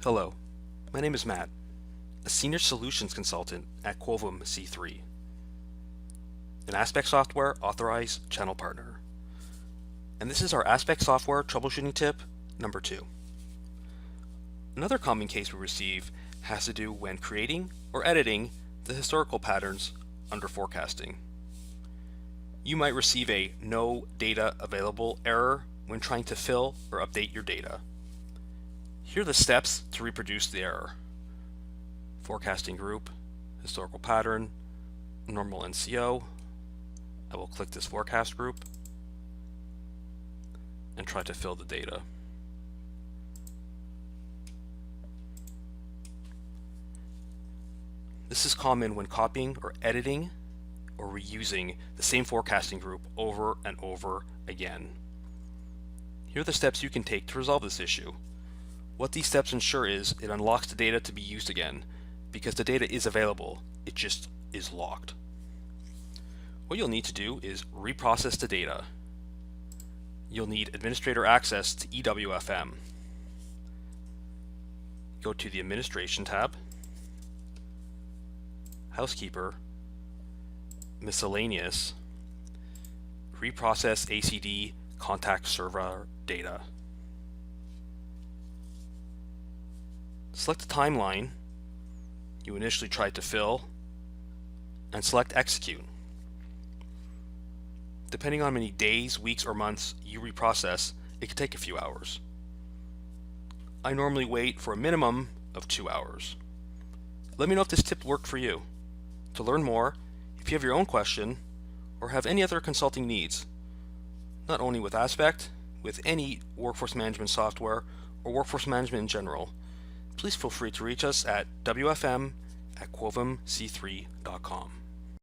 Hello, my name is Matt, a Senior Solutions Consultant at Quovim C3, an Aspect Software Authorized Channel Partner. And this is our Aspect Software Troubleshooting Tip number 2. Another common case we receive has to do when creating or editing the historical patterns under forecasting. You might receive a no data available error when trying to fill or update your data. Here are the steps to reproduce the error. Forecasting group, historical pattern, normal NCO. I will click this forecast group and try to fill the data. This is common when copying or editing or reusing the same forecasting group over and over again. Here are the steps you can take to resolve this issue. What these steps ensure is it unlocks the data to be used again, because the data is available, it just is locked. What you'll need to do is reprocess the data. You'll need administrator access to EWFM. Go to the Administration tab, Housekeeper, Miscellaneous, Reprocess ACD Contact Server Data. Select the timeline you initially tried to fill and select Execute. Depending on how many days, weeks, or months you reprocess, it can take a few hours. I normally wait for a minimum of 2 hours. Let me know if this tip worked for you. To learn more, if you have your own question or have any other consulting needs, not only with Aspect, with any workforce management software or workforce management in general, please feel free to reach us at wfm@quovimc3.com.